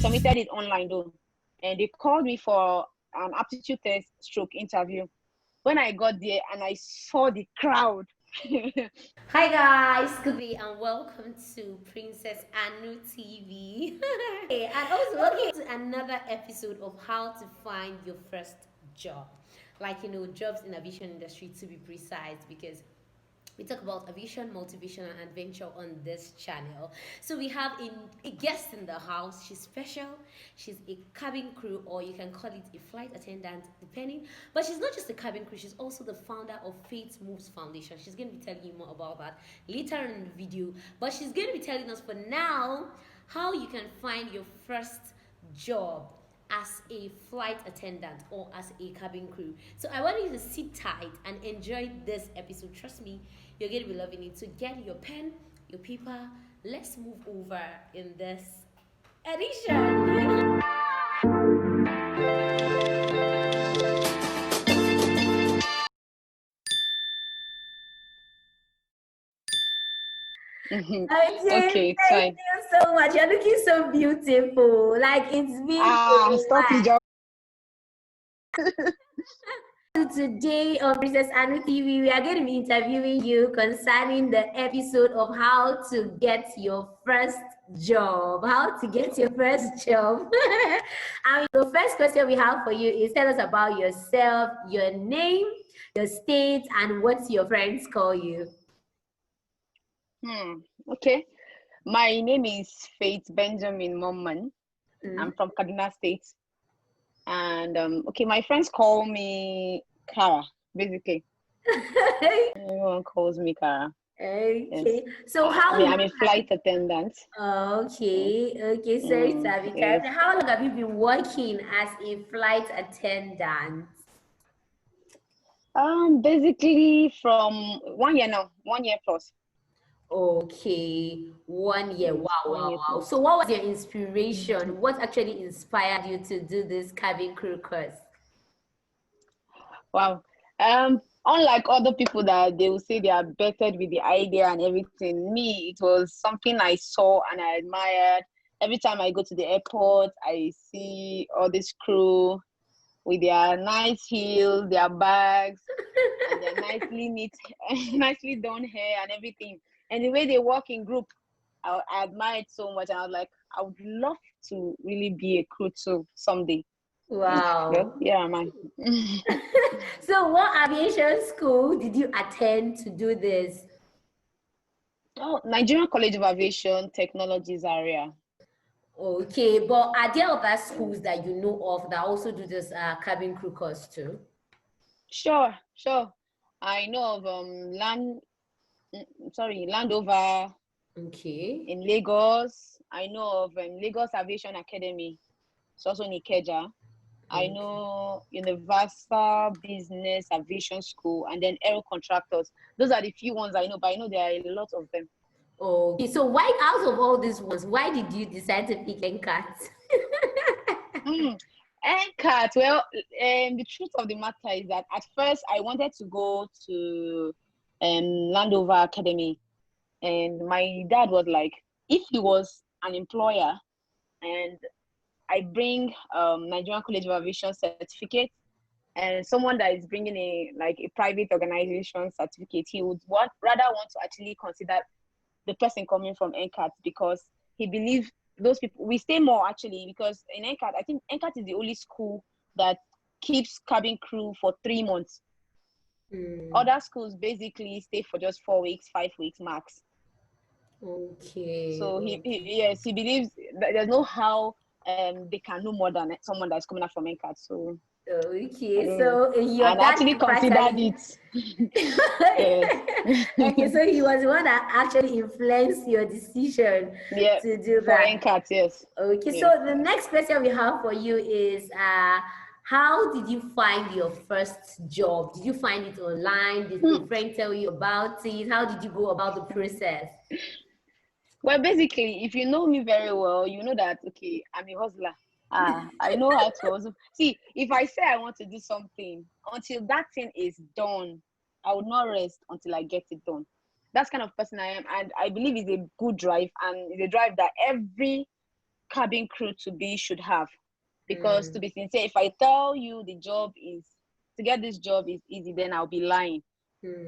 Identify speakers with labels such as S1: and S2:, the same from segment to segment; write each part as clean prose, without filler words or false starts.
S1: submitted it online though, and they called me for an aptitude test stroke interview. When I got there and I saw the crowd.
S2: Hi guys, good day and welcome to Princess Anu TV. And also welcome to another episode of how to find your first job. Like jobs in aviation industry to be precise, because we talk about aviation, motivation, and adventure on this channel. So we have a guest in the house. She's special. She's a cabin crew, or you can call it a flight attendant, depending. But she's not just a cabin crew. She's also the founder of Faith Moves Foundation. She's going to be telling you more about that later in the video. But she's going to be telling us for now how you can find your first job as a flight attendant or as a cabin crew. So I want you to sit tight and enjoy this episode. Trust me, you're going to be loving it. So get your pen, your paper. Let's move over in this edition.
S1: Okay, it's
S2: Thank
S1: fine.
S2: you so much. You're looking so beautiful. Like it's been
S1: Stop it, Joe.
S2: Today on Princess Anu TV, we are going to be interviewing you concerning the episode of how to get your first job. How to get your first job. And the first question we have for you is tell us about yourself, your name, your state, and what your friends call you.
S1: Okay. My name is Faith Benjamin Momman. I'm from Kaduna State. And okay, my friends call me Kara, basically. Everyone calls me Kara.
S2: Okay.
S1: Yes.
S2: So
S1: I'm a flight attendant.
S2: Okay. Sorry to have interrupted.
S1: Yes.
S2: How long have you been working as a flight attendant?
S1: Basically from 1 year now, 1 year plus.
S2: Okay, 1 year.
S1: Yes,
S2: Wow,
S1: 1 year
S2: wow.
S1: plus.
S2: So what was your inspiration? What actually inspired you to do this cabin crew course?
S1: Wow. Unlike other people that they will say they are bettered with the idea and everything, me, it was something I saw and I admired. Every time I go to the airport, I see all this crew with their nice heels, their bags, and their nicely neat, nicely done hair and everything. And the way they walk in group, I admire it so much. And I was like, I would love to really be a crew too someday.
S2: Wow.
S1: Well, yeah, am I.
S2: So what aviation school did you attend to do this?
S1: Oh, Nigerian College of Aviation Technologies area.
S2: Okay, but are there other schools that you know of that also do this cabin crew course too?
S1: Sure. I know of Landover
S2: Okay.
S1: in Lagos. I know of Lagos Aviation Academy. It's also in Ikeja. I know Universal Business Aviation School, and then Aero Contractors. Those are the few ones I know, but I know there are a lot of them.
S2: Okay, so why, out of all these ones, why did you decide to pick NCAT?
S1: NCAT, well, the truth of the matter is that at first I wanted to go to Landover Academy, and my dad was like, if he was an employer and I bring Nigerian College of Aviation certificate and someone that is bringing a private organization certificate, he would rather want to actually consider the person coming from NCAT, because he believes those people, we stay more actually, because in NCAT, I think NCAT is the only school that keeps cabin crew for 3 months. Other schools basically stay for just 4 weeks, 5 weeks max.
S2: Okay.
S1: So he believes that there's no how they can know more than someone that's coming out from NCAT. So
S2: okay, so your
S1: and
S2: dad
S1: actually considered it.
S2: Yes. Okay, so he was the one that actually influenced your decision to do
S1: for
S2: that.
S1: NCAT, yes.
S2: Okay,
S1: Yes.
S2: so the next question we have for you is how did you find your first job? Did you find it online? Did a friend tell you about it? How did you go about the process?
S1: Well, basically, if you know me very well, you know that, okay, I'm a hustler. I know how to hustle. See, if I say I want to do something, until that thing is done, I would not rest until I get it done. That's kind of person I am. And I believe it's a good drive, and it's a drive that every cabin crew should have. Because to be sincere, if I tell you to get this job is easy, then I'll be lying.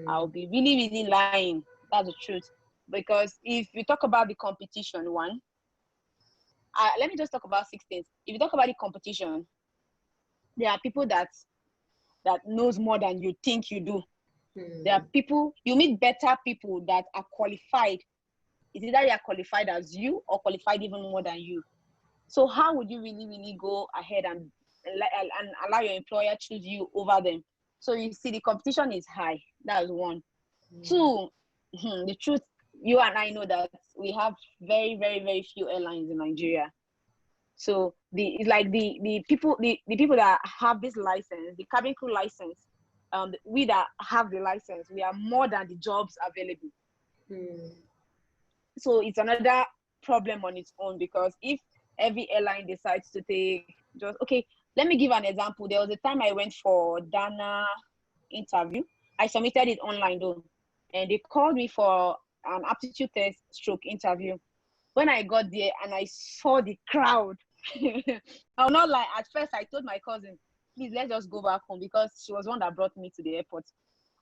S1: I'll be really, really lying. That's the truth. Because if you talk about the competition one, let me just talk about 6 things. If you talk about the competition, there are people that knows more than you think you do. There are people, you meet better people that are qualified. It's either they are qualified as you or qualified even more than you. So how would you really, really go ahead and allow your employer choose you over them? So you see, the competition is high. That's one. 2, the truth, you and I know that we have very, very, very few airlines in Nigeria. So the people that have this license, the cabin crew license, we that have the license, we are more than the jobs available. So it's another problem on its own, because if every airline decides to take let me give an example. There was a time I went for Dana interview. I submitted it online though, and they called me for an aptitude test stroke interview. When I got there and I saw the crowd, I'll not lie, at first I told my cousin, please, let's just go back home, because she was one that brought me to the airport.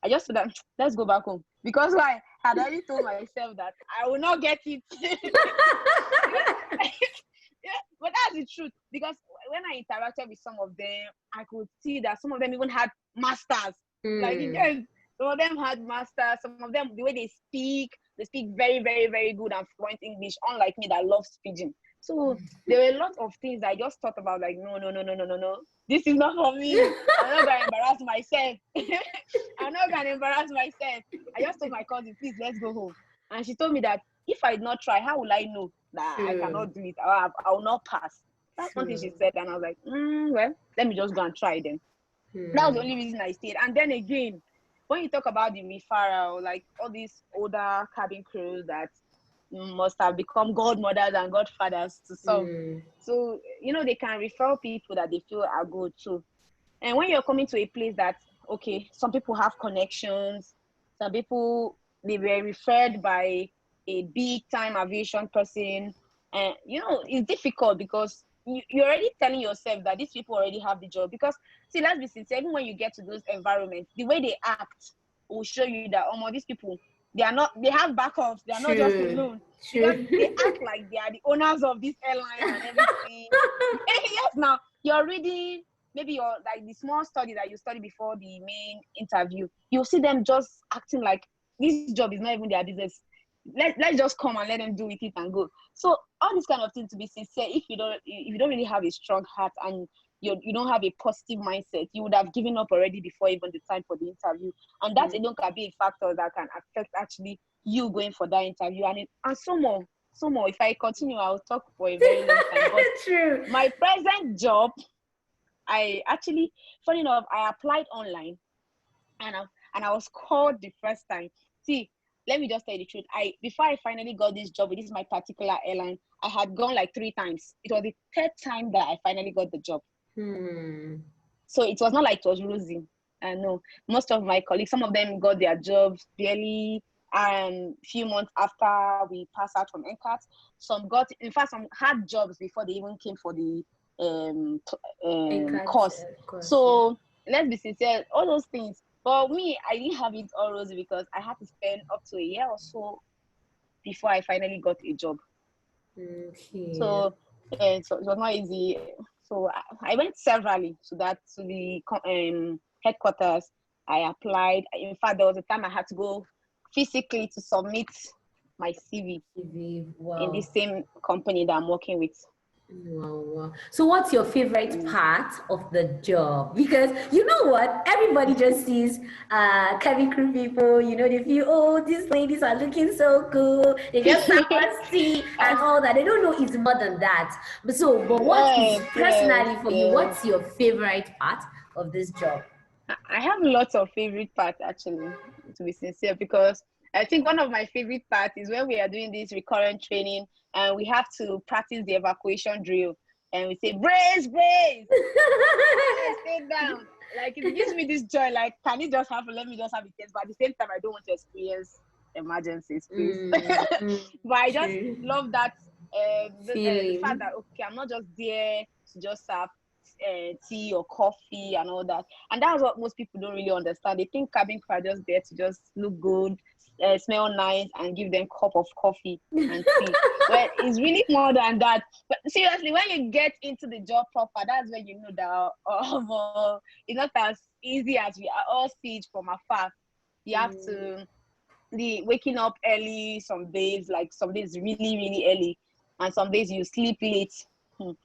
S1: I just said that, let's go back home, because I had already told myself that I will not get it. Yeah, but that's the truth, because when I interacted with some of them, I could see that some of them even had masters. Like, some of them had masters, some of them, the way they speak very, very, very good and fluent English, unlike me that loves pidgin. So there were a lot of things I just thought about, like, no. This is not for me. I'm not gonna embarrass myself. I'm not gonna embarrass myself. I just told my cousin, please, let's go home. And she told me that if I did not try, how will I know that I cannot do it? I will not pass. That's one thing she said, and I was like, well, let me just go and try then. That was the only reason I stayed. And then again, when you talk about the referral, like all these older cabin crews that must have become godmothers and godfathers to some. So, they can refer people that they feel are good too. And when you're coming to a place that, some people have connections, some people, they were referred by a big time aviation person, and, it's difficult, because you're already telling yourself that these people already have the job. Because, see, let's be sincere, even when you get to those environments, the way they act will show you that, these people, they have backups. They are not just alone. Because they act like they are the owners of this airline and everything. Yes, now you're reading, maybe you're like the small study that you study before the main interview. You'll see them just acting like this job is not even their business. Let's just come and let them do with it and go. So all these kind of things, to be sincere, if you don't really have a strong heart and you don't have a positive mindset, you would have given up already before even the time for the interview. And that alone can be a factor that can affect actually you going for that interview. And so more. If I continue, I'll talk for a very long time. But
S2: True.
S1: My present job, I actually, funny enough, I applied online, and I was called the first time. See, let me just tell you the truth. Before I finally got this job with this my particular airline, I had gone like 3 times. It was the 3rd time that I finally got the job. So it was not like it was rosy. I know most of my colleagues, some of them got their jobs barely few months after we passed out from NCAT. Some had jobs before they even came for the course. So let's be sincere, all those things. But me, I didn't have it all rosy, because I had to spend up to a year or so before I finally got a job. So it was not easy. So I went severally to the headquarters. I applied. In fact, there was a time I had to go physically to submit my CV in the same company that I'm working with.
S2: Wow. So what's your favorite part of the job? Because you know what? Everybody just sees cabin crew people, they feel, oh, these ladies are looking so cool. They just see and all that. They don't know it's more than that. But what is personally for you, what's your favorite part of this job?
S1: I have lots of favorite parts, actually, to be sincere, because I think one of my favorite parts is when we are doing this recurrent training and we have to practice the evacuation drill, and we say, brace, stay down. Like, it gives me this joy, like, can it just happen? Let me just have it test. But at the same time, I don't want to experience emergencies, please. But I just love that the fact
S2: Feeling.
S1: that okay, I'm not just there to just serve tea or coffee and all that. And that's what most people don't really understand. They think cabin crew are just there to just look good, smell nice, and give them cup of coffee and tea. Well, it's really more than that. But seriously, when you get into the job proper, that's when you know that it's not as easy as we all see it from afar. You have to the waking up early some days, like some days really, really early, and some days you sleep late.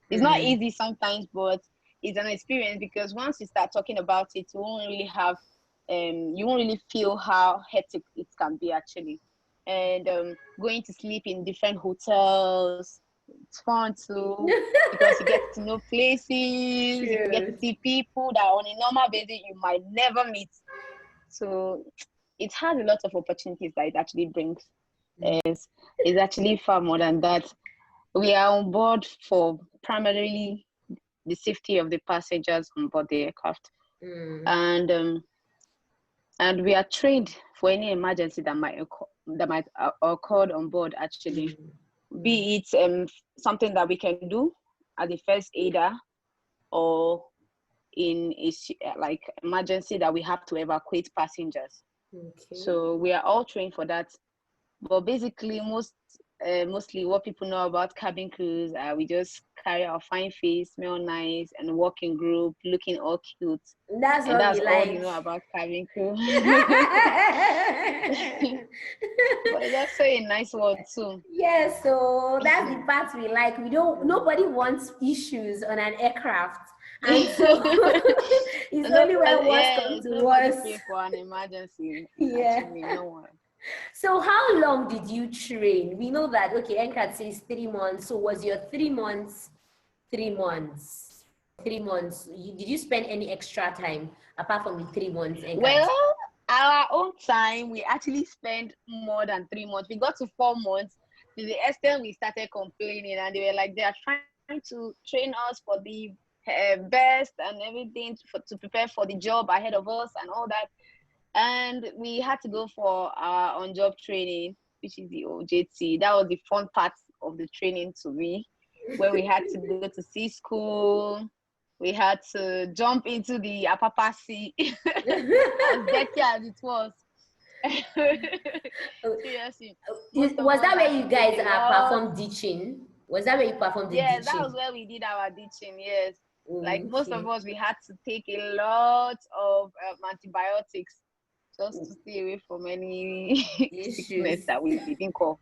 S1: It's not
S2: Mm.
S1: easy sometimes, but it's an experience because once you start talking about it, you won't really feel how hectic it can be actually. And going to sleep in different hotels, it's fun too because you get to know places, you get to
S2: True.
S1: see people that on a normal basis you might never meet. So it has a lot of opportunities that it actually brings. It's actually far more than that. We are on board for primarily the safety of the passengers on board the aircraft,
S2: Mm.
S1: and we are trained for any emergency that might occur on board. Actually,
S2: Mm.
S1: be it something that we can do as a first aider, or in like emergency that we have to evacuate passengers.
S2: Okay.
S1: So we are all trained for that. But basically, mostly what people know about cabin crews are we just carry our fine face, smell nice, and walk in group, looking all cute,
S2: That's
S1: and
S2: what
S1: that's
S2: we
S1: all you
S2: like.
S1: know about cabin crew. But it's also a nice word too.
S2: Yes, so that's the part we like. We don't, nobody wants issues on an aircraft. And so it's only when worse comes
S1: Yes,
S2: to
S1: nobody
S2: worse.
S1: pray for an emergency.
S2: Yeah.
S1: Actually, no one.
S2: So how long did you train? We know that, okay, NCAT says 3 months. So was your 3 months, 3 months, 3 months? Did you spend any extra time apart from the 3 months NCAT?
S1: Well, our own time, we actually spent more than 3 months. We got to 4 months to the extent we started complaining, and they were like, they are trying to train us for the best and everything to prepare for the job ahead of us and all that. And we had to go for our on-job training, which is the OJT. That was the fun part of the training to me, where we had to go to sea school. We had to jump into the Apapa Sea, as dirty as it was. Seriously, most of
S2: Was
S1: us
S2: that where
S1: had to
S2: you
S1: take
S2: guys
S1: a lot.
S2: performed ditching? Was that where you performed the
S1: Yes, that was
S2: ditching?
S1: where we did our ditching. Yes, like most of
S2: Okay.
S1: us, we had to take a lot of antibiotics just to stay away from any sickness
S2: Issues.
S1: that we didn't call.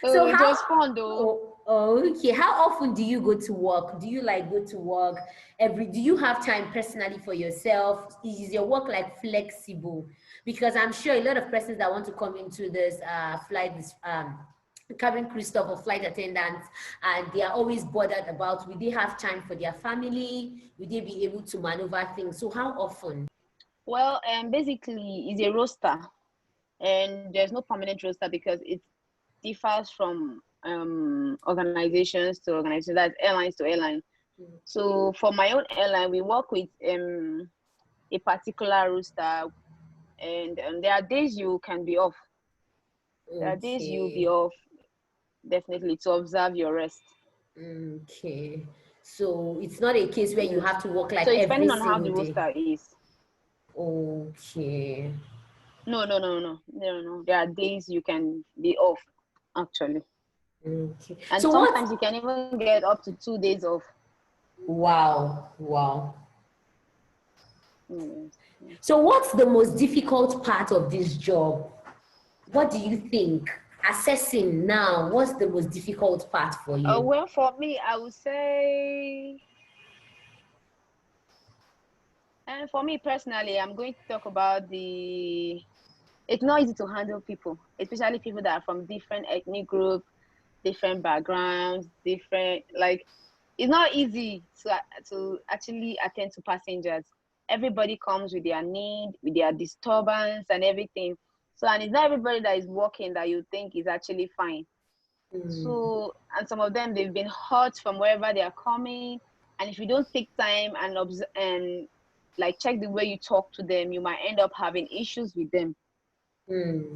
S1: So
S2: So
S1: it
S2: how,
S1: was fun though.
S2: okay, how often do you go to work? Do you like go to work do you have time personally for yourself? Is your work like flexible? Because I'm sure a lot of persons that want to come into this cabin crew stuff or flight attendants, and they are always bothered about will they have time for their family? Will they be able to maneuver things? So how often?
S1: Well, basically, it's a roster, and there's no permanent roster because it differs from organizations to organizations, that's airlines to airline. So for my own airline, we work with a particular roster, and there are days you can be off. There are days you'll be
S2: Okay.
S1: off, definitely, to observe your rest.
S2: Okay. So it's not a case where you
S1: Yes.
S2: have to work
S1: So
S2: like
S1: it's
S2: every
S1: depending on how
S2: single
S1: the
S2: day.
S1: roster is.
S2: Okay.
S1: No. There are days you can be off, actually.
S2: Okay.
S1: And
S2: So what?
S1: sometimes you can even get up to 2 days off.
S2: Wow. Wow.
S1: Yes.
S2: So what's the most difficult part of this job? What do you think? Assessing now, what's the most difficult part for you?
S1: Well, for me, I would say, and for me personally, I'm going to talk about it's not easy to handle people, especially people that are from different ethnic groups, different backgrounds, different, like, it's not easy to actually attend to passengers. Everybody comes with their need, with their disturbance and everything. So, and it's not everybody that is working that you think is actually fine.
S2: Mm.
S1: So, and some of them, they've been hurt from wherever they are coming. And if you don't take time and like check the way you talk to them, you might end up having issues with them.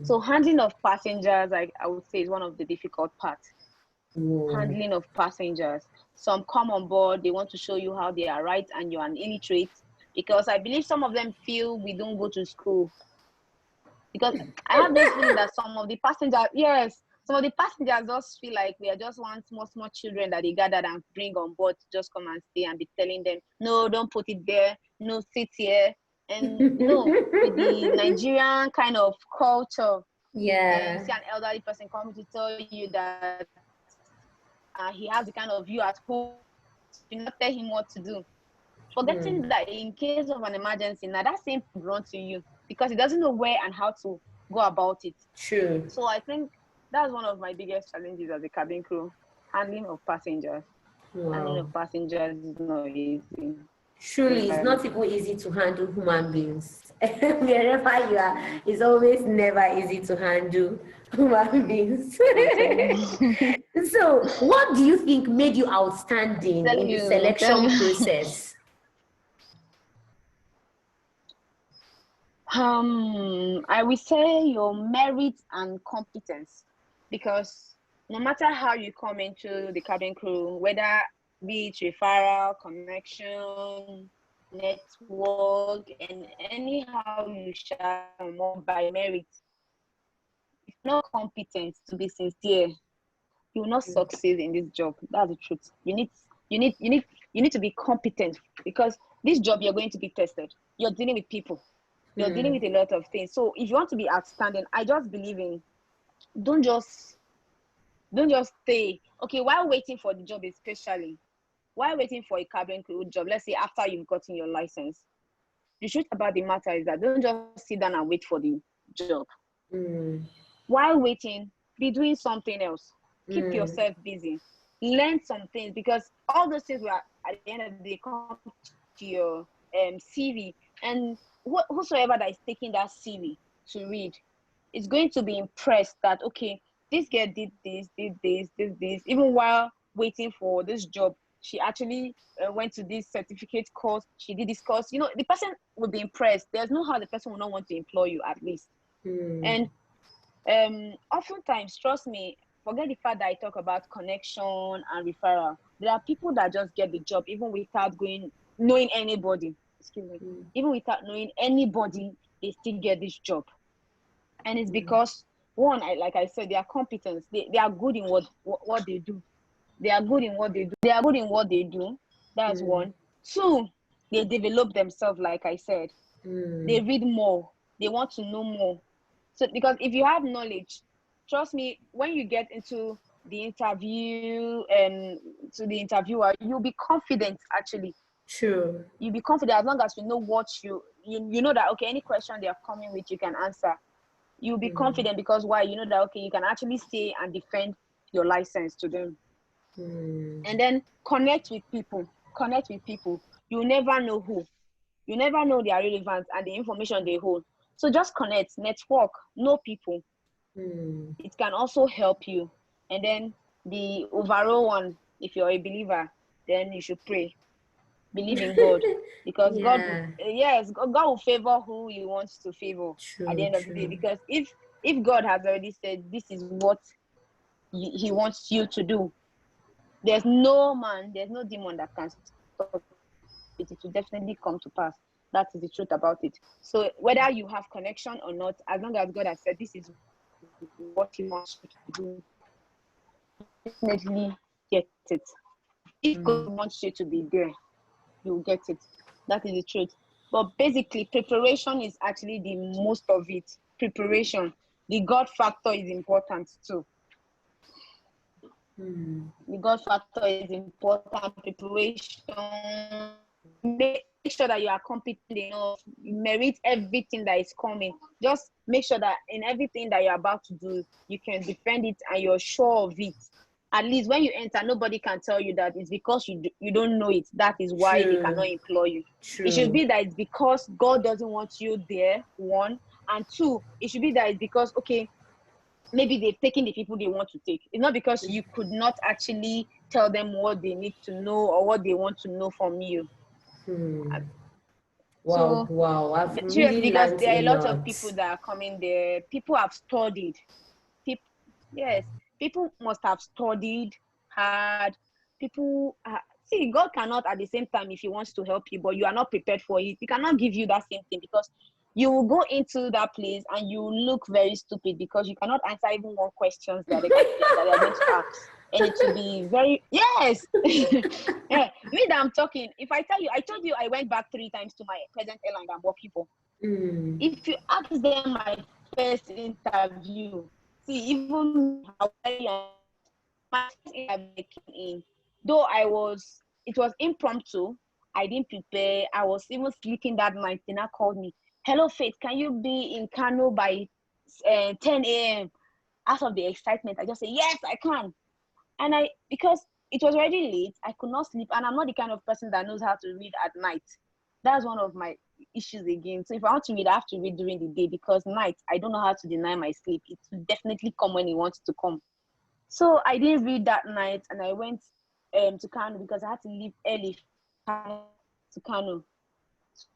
S1: So handling of passengers, I would say, is one of the difficult parts. Handling of passengers. Some come on board, they want to show you how they are right, and you're an illiterate, because I believe some of them feel we don't go to school. Because I have this feeling that some of the passengers just feel like we are just one small children that they gathered and bring on board to just come and stay and be telling them, no, don't put it there, no, sit here. And with the Nigerian kind of culture, you see an elderly person coming to tell you that he has the kind of view at home, do not tell him what to do. Forgetting that in case of an emergency, now that same would run to you, because he doesn't know where and how to go about it.
S2: True.
S1: So I think that's one of my biggest challenges as a cabin crew, handling of passengers. Handling of passengers is not easy.
S2: Truly, it's not even easy to handle human beings. Wherever you are, it's always never easy to handle human beings. So, what do you think made you outstanding in the selection process?
S1: I would say your merit and competence, because no matter how you come into the cabin crew, whether be it referral, connection, network, and anyhow you share more by merit, if you're not competent, to be sincere, you will not succeed in this job. That's the truth. You need to be competent, because this job you're going to be tested. You're dealing with people. You're dealing with a lot of things. So if you want to be outstanding, I just believe in, don't just stay. Okay, while waiting for the job, especially while waiting for a cabin crew job, let's say after you've gotten your license, the truth about the matter is that don't just sit down and wait for the job. While waiting, be doing something else. Keep yourself busy. Learn some things, because all those things will, at the end of the day, come to your CV. And whosoever that is taking that CV to read is going to be impressed that, okay, this girl did this. Even while waiting for this job, she actually went to this certificate course. She did this course. The person will be impressed. There's no how the person will not want to employ you, at least. And oftentimes, trust me, forget the fact that I talk about connection and referral. There are people that just get the job even without knowing anybody. Excuse me. Even without knowing anybody, they still get this job. And it's because, one, like I said, they are competent. They are good in what they do. They are good in what they do. That's one. Two, they develop themselves, like I said. They read more. They want to know more. So, because if you have knowledge, trust me, when you get into the interview and to the interviewer, you'll be confident, actually.
S2: True.
S1: You'll be confident as long as you know what you know that, okay, any question they are coming with, you can answer. You'll be confident, because why? You know that, okay, you can actually say and defend your license to them. And then connect with people. You never know who. You never know their relevance and the information they hold. So just connect, network, know people. It can also help you. And then the overall one, if you're a believer, then you should pray. Believe in God, because God will favor who He wants to favor at the end of the day. Because if God has already said this is what He wants you to do, there's no demon that can stop it. It will definitely come to pass. That is the truth about it. So whether you have connection or not, as long as God has said this is what He wants you to do, definitely get it. If God wants you to be there, you'll get it. That is the truth. But basically, preparation is actually the most of it. Preparation. The God factor is important too. The God factor is important. Preparation. Make sure that you are competent enough. You merit everything that is coming. Just make sure that in everything that you're about to do, you can defend it and you're sure of it. At least when you enter, nobody can tell you that it's because you don't know it. That is why they cannot employ you. It should be that it's because God doesn't want you there, one. And two, it should be that it's because, okay, maybe they've taken the people they want to take. It's not because you could not actually tell them what they need to know or what they want to know from you.
S2: Wow,
S1: So
S2: wow. I've
S1: seriously,
S2: really
S1: because
S2: learned
S1: there are
S2: a
S1: a lot of
S2: lot.
S1: people that are coming there. People have studied. People, yes, people must have studied hard. See, God cannot at the same time, if He wants to help you, but you are not prepared for it. He cannot give you that same thing, because you will go into that place and you look very stupid, because you cannot answer even one questions that they are going to ask, and it will be very, yes. Yeah, me that I'm talking. If I tell you, I told you I went back 3 times to my present airline that I'm working for.
S2: Mm.
S1: If you ask them my first interview, see, even how my first interview I came in, though it was impromptu. I didn't prepare. I was even sleeping that night. Then I called me, "Hello, Faith, can you be in Kano by 10 a.m.?" Out of the excitement, I just say, "Yes, I can." And because it was already late, I could not sleep, and I'm not the kind of person that knows how to read at night. That's one of my issues again. So if I want to read, I have to read during the day, because night I don't know how to deny my sleep. It will definitely come when it wants to come. So I didn't read that night, and I went to Kano, because I had to leave early to Kano.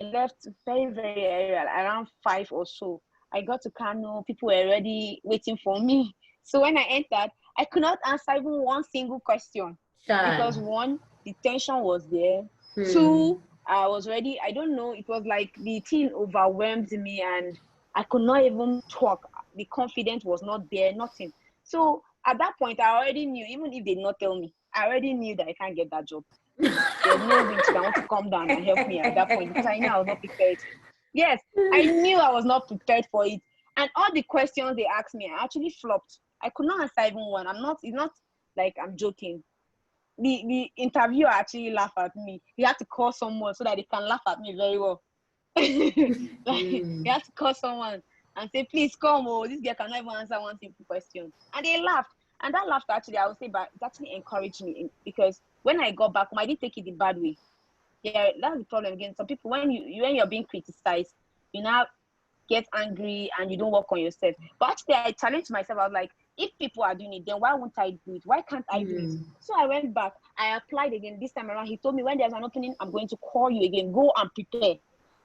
S1: I left very, very early, around 5 or so. I got to Kano, people were already waiting for me. So when I entered, I could not answer even one single question, because
S2: Shy.
S1: one, the tension was there.
S2: Hmm.
S1: Two, I was ready. I don't know. It was like the thing overwhelmed me, and I could not even talk. The confidence was not there, nothing. So at that point, I already knew, even if they did not tell me, I already knew that I can't get that job. There's no winch that want to come down and help me at that point, because I knew I was not prepared. Yes, I knew I was not prepared for it. And all the questions they asked me, I actually flopped. I could not answer even one. It's not like I'm joking. The interviewer actually laughed at me. He had to call someone so that they can laugh at me very well. Like, he
S2: Hmm.
S1: had to call someone and say, "Please come, oh, this girl cannot even answer one simple question." And they laughed. And that laughter, actually, I would say, but it actually encouraged me, because when I got back home, I didn't take it the bad way. Yeah, that's the problem again. Some people, when you're being criticized, you now get angry and you don't work on yourself. But actually, I challenged myself. I was like, if people are doing it, then why won't I do it? Why can't I do it?
S2: Hmm.
S1: So I went back. I applied again. This time around, he told me, when there's an opening, I'm going to call you again. Go and prepare.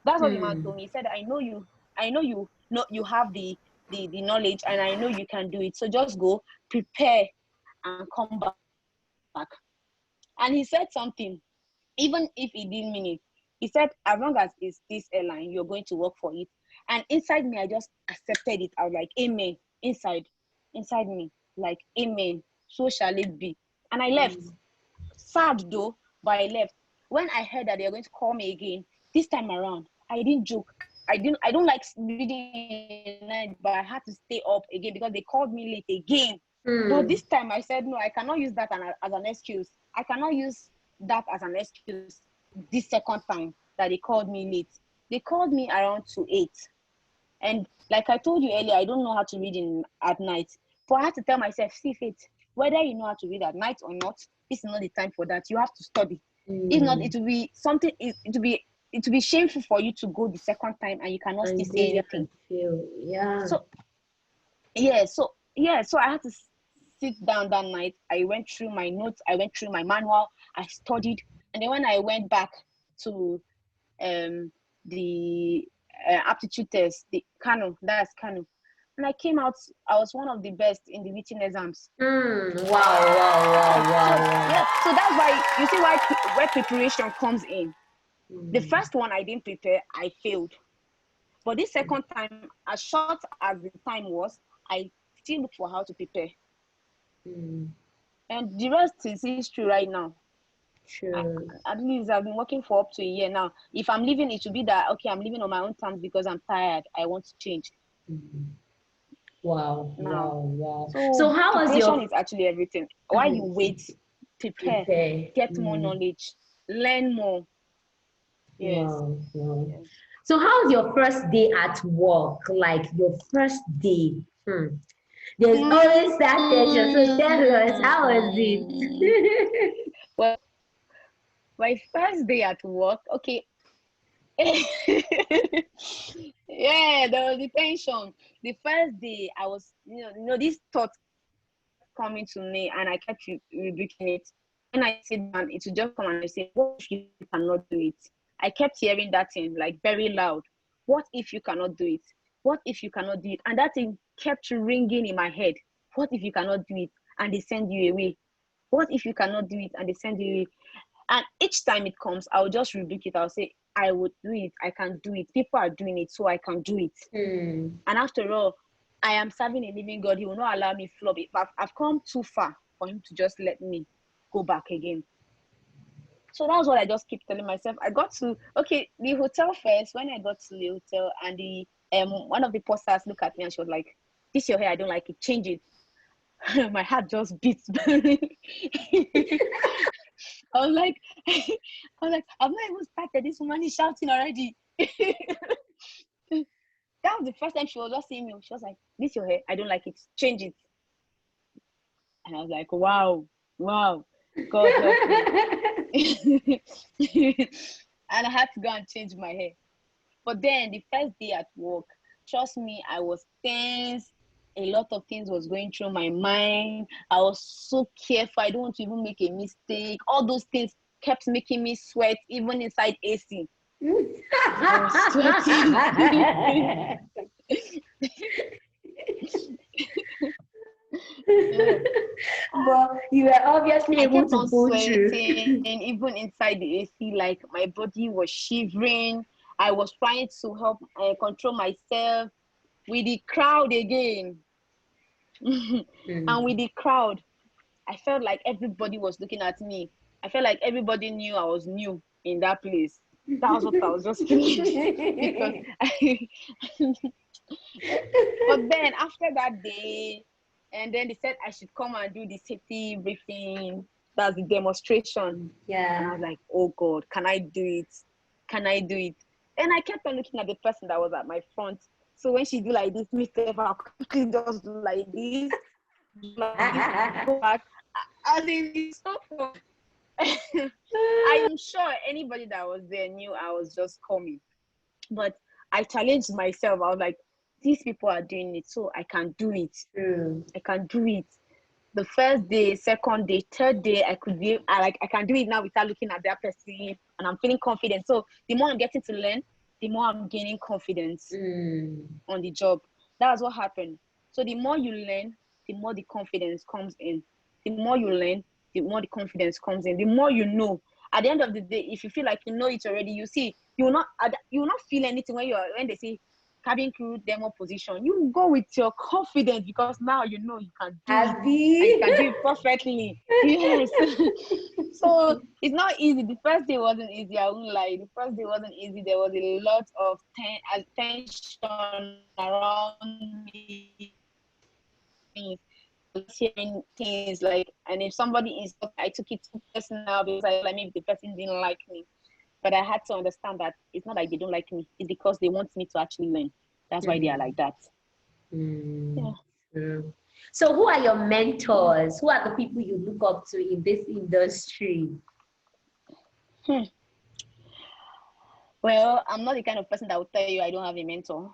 S1: That's what the man
S2: Hmm.
S1: told me. He said, I know you know you have the knowledge, and I know you can do it. So just go, prepare, and come back. And he said something, even if he didn't mean it. He said, as long as it's this airline, you're going to work for it. And inside me, I just accepted it. I was like, amen. Inside me, like, amen. So shall it be. And I left.
S2: Hmm.
S1: Sad though, but I left. When I heard that they were going to call me again, this time around, I didn't joke. I don't like reading at night, but I had to stay up again, because they called me late again. But
S2: Hmm.
S1: this time I said, no, I cannot use that as an excuse. I cannot use that as an excuse this second time that they called me late. They called me around to 8. And like I told you earlier, I don't know how to read at night. But I had to tell myself, see, Faith, whether you know how to read at night or not, this is not the time for that. You have to study. If not,
S2: Hmm.
S1: it will be something. It will be shameful for you to go the second time and you cannot still
S2: And
S1: say
S2: really and
S1: anything.
S2: feel. Yeah.
S1: So so I had to sit down that night. I went through my notes. I went through my manual. I studied, and then when I went back to the aptitude test, the Kano, that's Kano. And I came out, I was one of the best in the written exams.
S2: Hmm. Wow. Wow. Wow.
S1: So
S2: Wow.
S1: yeah, so that's why you see where preparation comes in. The
S2: Wow.
S1: first one I didn't prepare, I failed. But this second time, as short as the time was, I still look for how to prepare.
S2: Hmm.
S1: And the rest is history right now.
S2: True.
S1: At least I've been working for up to a year now. If I'm leaving, it should be that, okay, I'm leaving on my own terms because I'm tired. I want to change
S2: Hmm. Wow.
S1: now.
S2: Wow. Wow. So
S1: So
S2: how was
S1: preparation
S2: your
S1: is actually everything. While you wait,
S2: everything?
S1: prepare,
S2: Prepare.
S1: get more
S2: Hmm.
S1: knowledge, learn more. Yes.
S2: Wow. Wow.
S1: Yes.
S2: So how was your first day at work? Like your first day? Hmm. There's always that tension. So tell us, how was it?
S1: Well, my first day at work, okay. Yeah, there was the tension. The first day, I was, this thought coming to me, and I kept rebuking it. When I sit down, it will just come and say, "What if you cannot do it? I kept hearing that thing like very loud. What if you cannot do it? What if you cannot do it? And that thing kept ringing in my head. What if you cannot do it and they send you away? What if you cannot do it and they send you away? And each time it comes, I'll just rebuke it. I'll say, I would do it. I can do it. People are doing it, so I can do it. And after all, I am serving a living God. He will not allow me flop. If I've come too far for him to just let me go back again. So that's what I just keep telling myself. I got to, the hotel first. When I got to the hotel and the one of the posters looked at me and she was like, this your hair, I don't like it, change it. My heart just beats. I was like, I've not even started. This woman is shouting already. That was the first time she was just seeing me. She was like, this your hair, I don't like it, change it. And I was like, wow, God help me. And I had to go and change my hair. But then the first day at work, trust me, I was tense. A lot of things was going through my mind. I was so careful. I don't want to even make a mistake. All those things kept making me sweat, even inside AC. I was sweating. Yeah.
S2: But you were obviously able
S1: kept
S2: to
S1: on
S2: pull
S1: sweating,
S2: through.
S1: even inside the AC, like my body was shivering. I was trying to help control myself with the crowd again. And with the crowd, I felt like everybody was looking at me. I felt like everybody knew I was new in that place. That was what I was just feeling. Because but then after that day, and then they said I should come and do the safety briefing. That's the demonstration.
S2: Yeah.
S1: And I was like, oh God, can I do it? Can I do it? And I kept on looking at the person that was at my front. So when she do like this, I'll quickly just do like this, go back. As in, it's so fun. I'm sure anybody that was there knew I was just coming. But I challenged myself. I was like, these people are doing it, so I can do it. I can do it. The first day, second day, third day, I can do it now without looking at that person, and I'm feeling confident. So the more I'm getting to learn, the more I'm gaining confidence on the job. That's what happened. So the more you learn, the more the confidence comes in. The more you learn, the more the confidence comes in. The more you know. At the end of the day, if you feel like you know it already, you will not feel anything when they say cabin crew demo position. You go with your confidence because now you know you can do it. And you can do it perfectly. Yes. So it's not easy. The first day wasn't easy. I won't lie. The first day wasn't easy. There was a lot of tension around me. Hearing things like, and if somebody is, I took it too personal because maybe the person didn't like me. But I had to understand that it's not like they don't like me. It's because they want me to actually learn. That's why they are like that.
S2: Yeah. So who are your mentors? Who are the people you look up to in this industry?
S1: Well, I'm not the kind of person that will tell you I don't have a mentor.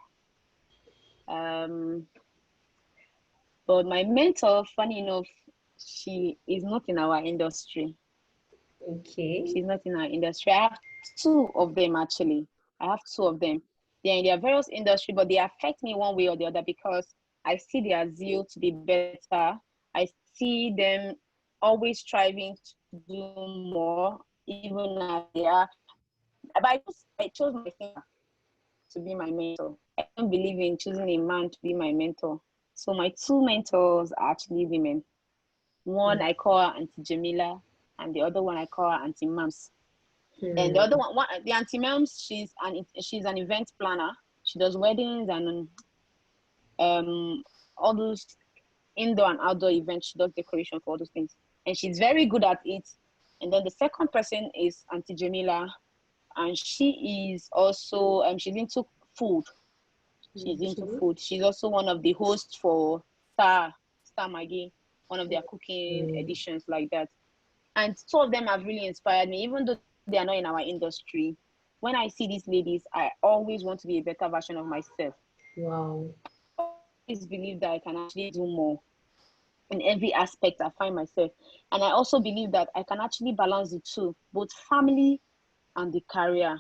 S1: But my mentor, funny enough, she is not in our industry.
S2: Okay.
S1: She's not in our industry. I have two of them, actually. I have two of them. They're in their various industry, but they affect me one way or the other because I see their zeal to be better. I see them always striving to do more, even as they are. But I chose my sister to be my mentor. I don't believe in choosing a man to be my mentor. So my two mentors are actually women. One I call her Auntie Jamila, and the other one I call her Auntie Mams. And the other one, the Auntie Mams, she's an event planner. She does weddings and all those indoor and outdoor events. She does decoration for all those things, and she's very good at it. And then the second person is Auntie Jamila, and she is also she's into food. She's into food. She's also one of the hosts for Star Maggie, one of their cooking editions like that. And two of them have really inspired me, even though they are not in our industry. When I see these ladies, I always want to be a better version of myself.
S2: Wow.
S1: I always believe that I can actually do more in every aspect I find myself. And I also believe that I can actually balance the two, both family and the career.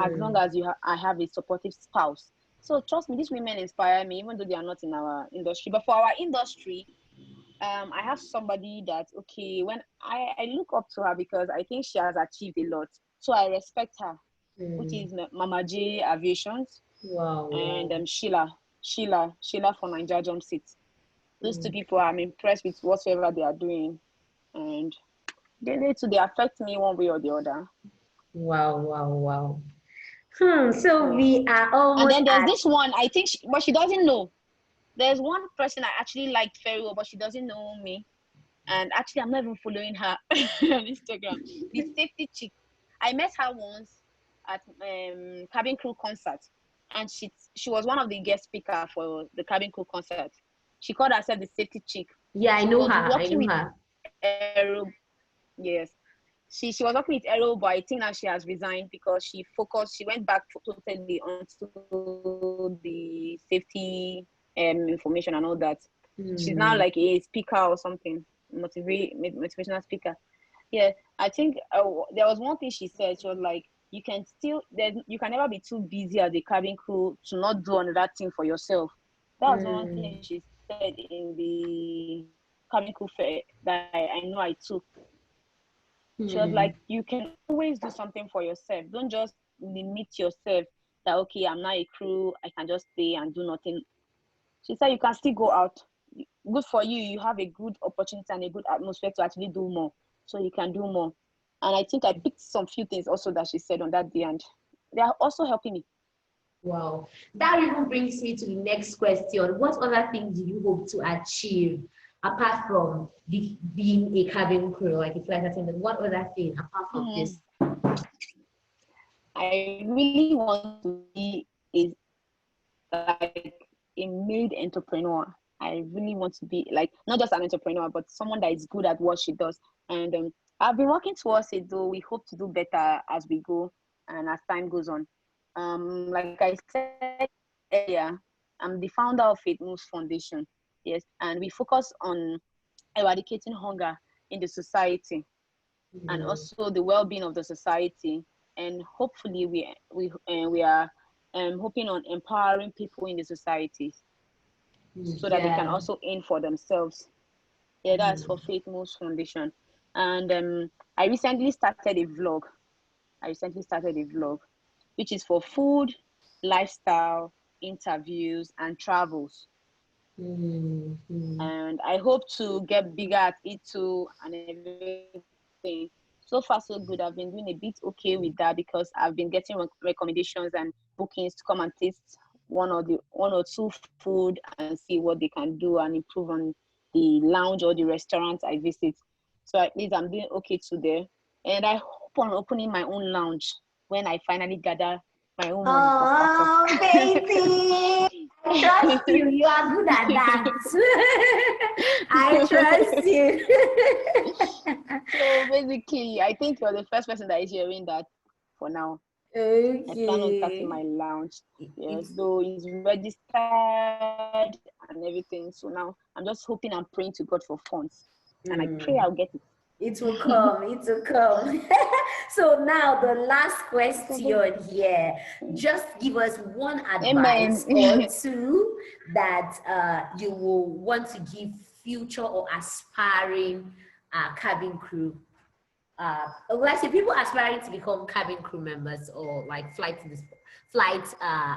S1: as long as I have a supportive spouse. So trust me, these women inspire me, even though they are not in our industry. But for our industry, I have somebody that, okay, when I look up to her because I think she has achieved a lot. So I respect her, which is Mama J Aviations.
S2: Wow.
S1: And Sheila from Nigeria Jump Seat. Those two people, I'm impressed with whatsoever they are doing. And they affect me one way or the other.
S2: Wow. So we are almost.
S1: And then there's this one, I think, but she doesn't know. There's one person I actually liked very well, but she doesn't know me. And actually, I'm not even following her on Instagram. The safety chick. I met her once at cabin crew concert, and she was one of the guest speaker for the cabin crew concert. She called herself the safety chick.
S2: Yeah, I know her.
S1: Aero. Yes. She was working with Aero, but I think now she has resigned because she went back totally onto the safety information and all that. She's now like a speaker or something, motivational speaker. Yeah, I think there was one thing she said. She was like, you can never be too busy as a cabin crew to not do another thing for yourself. That was one thing she said in the cabin crew fair that I know I took. She was like, you can always do something for yourself. Don't just limit yourself that, okay, I'm not a crew, I can just stay and do nothing. She said you can still go out. Good for you. You have a good opportunity and a good atmosphere to actually do more. So you can do more. And I think I picked some few things also that she said on that day, and they are also helping me.
S2: Wow. That even brings me to the next question. What other things do you hope to achieve apart from being a cabin crew, like a flight attendant? What other thing apart from this?
S1: I really want to be like a made entrepreneur. I really want to be like not just an entrepreneur, but someone that is good at what she does. And I've been working towards it, though. We hope to do better as we go and as time goes on. Like I said earlier, I'm the founder of Faith Moves Foundation. Yes, and we focus on eradicating hunger in the society and also the well-being of the society. And hopefully, we are hoping on empowering people in the societies so that they can also aim for themselves. Yeah, that's for Faith Moves Foundation. And I recently started a vlog. Which is for food, lifestyle, interviews, and travels. And I hope to get bigger at it too and everything. So far, so good. I've been doing a bit okay with that because I've been getting recommendations and bookings to come and taste one or two food and see what they can do and improve on the lounge or the restaurant I visit. So at least I'm doing okay today. And I hope on opening my own lounge when I finally gather my own money to start off.
S2: Oh, baby! I trust you. You are good at that. I trust you.
S1: So basically, I think you're the first person that is hearing that for now.
S2: Okay.
S1: I plan on starting my lounge. Yes, though it's registered and everything. So now I'm just hoping and praying to God for funds. And I pray I'll get it.
S2: It will come. It will come. So now the last question here. Just give us one advice or two that you will want to give future or aspiring cabin crew. Like say people aspiring to become cabin crew members or like flight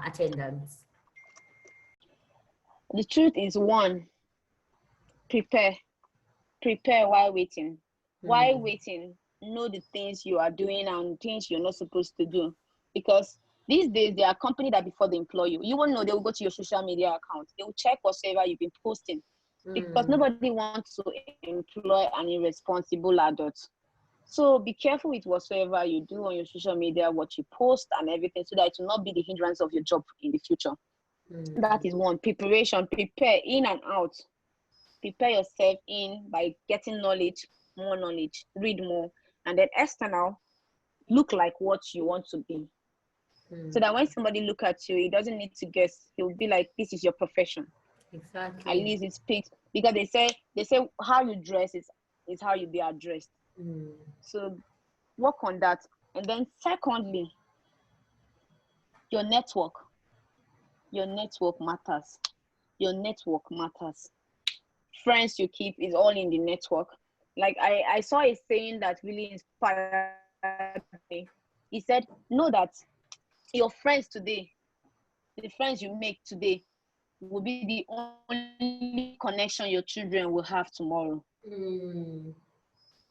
S2: attendants.
S1: The truth is, one, prepare while waiting. While waiting, know the things you are doing and things you're not supposed to do. Because these days, there are companies that before they employ you, you won't know. They will go to your social media account. They will check whatever you've been posting. Because nobody wants to employ an irresponsible adult. So be careful with whatsoever you do on your social media, what you post and everything, so that it will not be the hindrance of your job in the future. That is one. Preparation, prepare in and out. Prepare yourself in by getting knowledge, more knowledge, read more, and then external, look like what you want to be. So that when somebody look at you, he doesn't need to guess. He'll be like, this is your profession.
S2: Exactly.
S1: At least it speaks, because they say how you dress is how you be addressed. So work on that. And then secondly, Your network. Your network matters. Your network matters. Friends you keep is all in the network. Like I saw a saying that really inspired me. He said, know that your friends today, the friends you make today, will be the only connection your children will have tomorrow.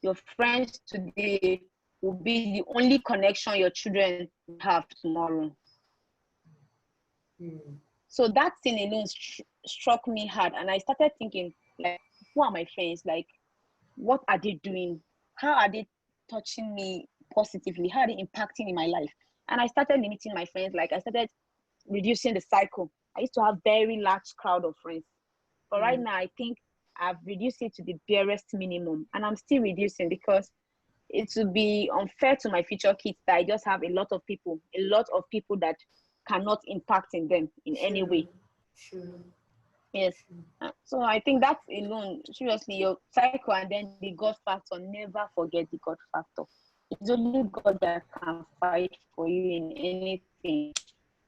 S1: Your friends today will be the only connection your children will have tomorrow. So that thing alone struck me hard, and I started thinking, like, who are my friends? Like, what are they doing? How are they touching me positively? How are they impacting in my life? And I started limiting my friends. Like, I started reducing the cycle. I used to have very large crowd of friends, but right now I think I've reduced it to the barest minimum, and I'm still reducing because it would be unfair to my future kids that I just have a lot of people that cannot impact in them in any way. Yes. So I think that's alone, seriously, your cycle, and then the God factor. Never forget the God factor. It's only God that can fight for you in anything.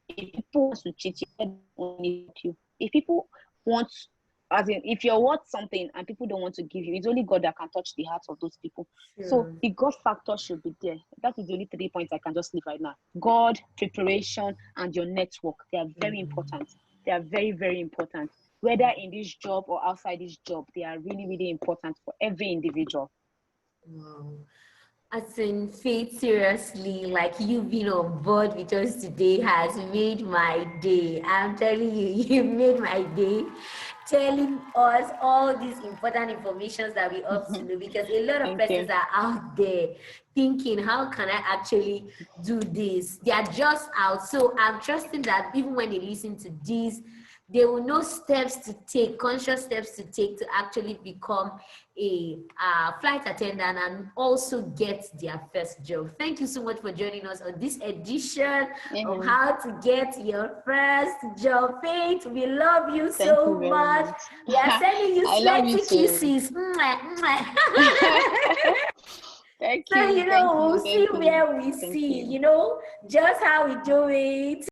S1: If people want to cheat you, let them only help you. If people want, as in, if you're worth something and people don't want to give you, it's only God that can touch the hearts of those people. So the God factor should be there. That is the only 3 points I can just leave right now. God, preparation, and your network. They are very important. They are very, very important. Whether in this job or outside this job, they are really, really important for every individual.
S2: Wow. As in, Faith, seriously, like you being on board with us today has made my day. I'm telling you, you made my day, telling us all these important informations that we ought to know, because a lot of persons are out there thinking, how can I actually do this? They are just out. So I'm trusting that even when they listen to this, they will know steps to take, conscious steps to take to actually become a flight attendant and also get their first job. Thank you so much for joining us on this edition of How to Get Your First Job. Faith, we love you so much. We are sending you sweaty kisses.
S1: Thank
S2: so,
S1: you.
S2: we'll see where we see, just how we do it.